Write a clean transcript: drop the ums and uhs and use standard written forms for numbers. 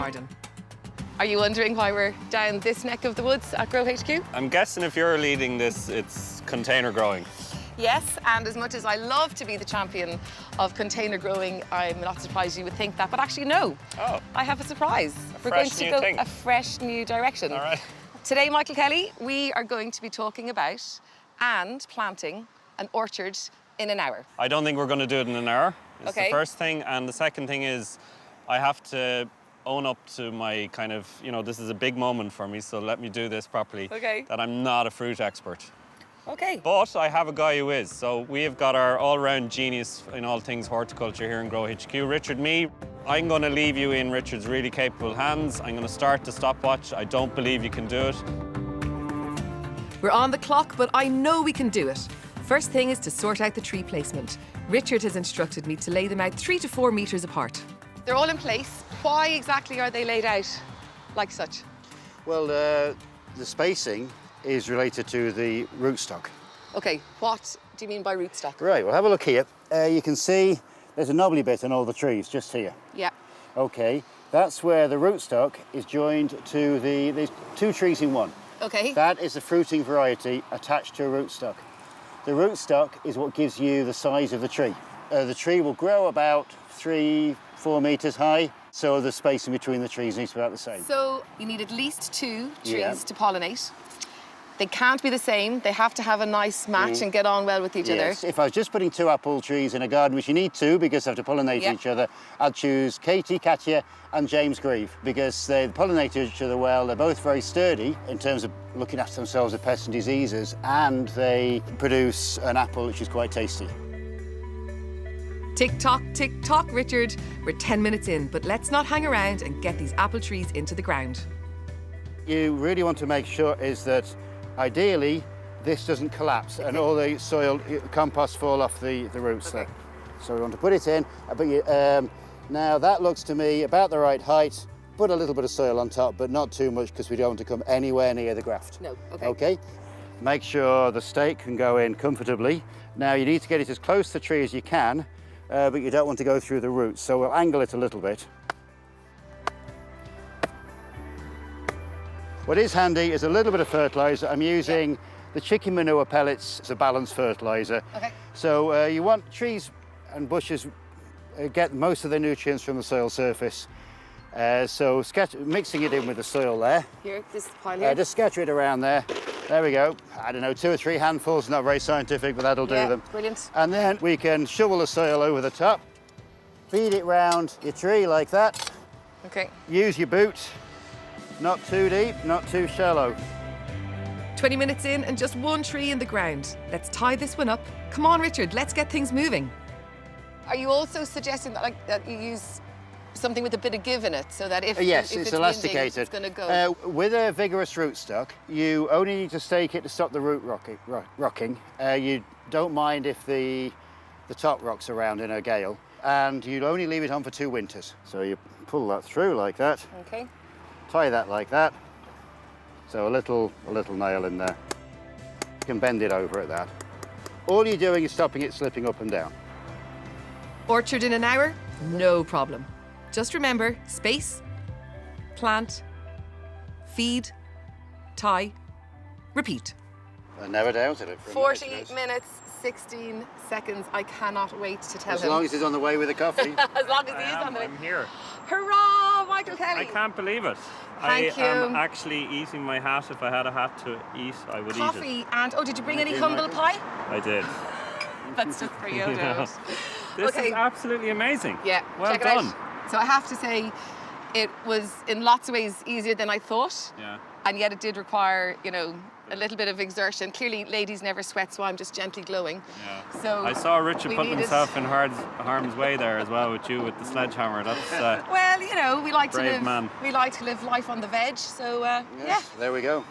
garden. Are you wondering why we're down this neck of the woods at Grow HQ? I'm guessing if you're leading this, it's container growing. Yes, and as much as I love to be the champion of container growing, I'm not surprised you would think that, but actually no. Oh. I have a surprise. We're going to go a fresh new direction. All right. Today, Michael Kelly, we are going to be talking about and planting an orchard in an hour. I don't think we're going to do it in an hour. It's Okay. the first thing, and the second thing is I have to own up to my kind of, this is a big moment for me, so let me do this properly. Okay. That I'm not a fruit expert. Okay. But I have a guy who is. So we have got our all-round genius in all things horticulture here in Grow HQ, Richard Mee. I'm going to leave you in Richard's really capable hands. I'm going to start the stopwatch. I don't believe you can do it. We're on the clock, but I know we can do it. First thing is to sort out the tree placement. Richard has instructed me to lay them out 3 to 4 metres apart. They're all in place. Why exactly are they laid out like such? Well, the spacing is related to the rootstock. OK, what do you mean by rootstock? Right, well, have a look here. You can see there's a knobbly bit in all the trees, just here. Yeah. OK, that's where the rootstock is joined to there's 2 trees in one. OK. That is the fruiting variety attached to a rootstock. The rootstock is what gives you the size of the tree. The tree will grow about 3-4 metres high, so the spacing between the trees needs to be about the same. So you need at least 2 trees to pollinate. They can't be the same. They have to have a nice match and get on well with each other. If I was just putting 2 apple trees in a garden, which you need 2 because they have to pollinate each other, I'd choose Katie, Katya and James Grieve because they pollinate each other well. They're both very sturdy in terms of looking after themselves with pests and diseases, and they produce an apple which is quite tasty. Tick tock, Richard. We're 10 minutes in, but let's not hang around and get these apple trees into the ground. You really want to make sure is that ideally this doesn't collapse and all the soil compost fall off the roots there. So we want to put it in, but now that looks to me about the right height. Put a little bit of soil on top, but not too much because we don't want to come anywhere near the graft. No, Okay? Make sure the stake can go in comfortably. Now you need to get it as close to the tree as you can, but you don't want to go through the roots, so we'll angle it a little bit. What is handy is a little bit of fertiliser. I'm using the chicken manure pellets as a balanced fertiliser. Okay. So you want trees and bushes get most of their nutrients from the soil surface. So mixing it in with the soil there. Here, this pile here. Just scatter it around there. There we go. I don't know, 2 or 3 handfuls, not very scientific, but that'll do them. Brilliant. And then we can shovel the soil over the top, feed it round your tree like that. Okay. Use your boot. Not too deep, not too shallow. 20 minutes in and just 1 tree in the ground. Let's tie this one up. Come on, Richard, let's get things moving. Are you also suggesting that, that you use something with a bit of give in it, so that if yes, if it's winding, elasticated. it's going to go? With a vigorous rootstock, you only need to stake it to stop the root rocking. You don't mind if the top rocks around in a gale, and you only leave it on for 2 winters. So you pull that through like that. Okay. Tie that like that. So a little nail in there. You can bend it over at that. All you're doing is stopping it slipping up and down. Orchard in an hour? No problem. Just remember, space, plant, feed, tie, repeat. I never doubted it. 40 minutes, 16 seconds. I cannot wait to tell him. As long as he's on the way with the coffee. As long as he is on the way. I'm here. Hurrah, Michael Kelly. I can't believe it. Thank you. I am actually eating my hat. If I had a hat to eat, I would eat it. Coffee and, oh, did you bring any humble pie? I did. That's just for you, Yeah. This is absolutely amazing. Yeah, Well check it done. out. So I have to say, it was in lots of ways easier than I thought. Yeah. And yet it did require, a little bit of exertion. Clearly, ladies never sweat, so I'm just gently glowing. Yeah. So I saw Richard we put needed- himself in harm's way there as well with you with the sledgehammer. That's Well, we like to Brave live. man. We like to live life on the veg. So yeah. There we go.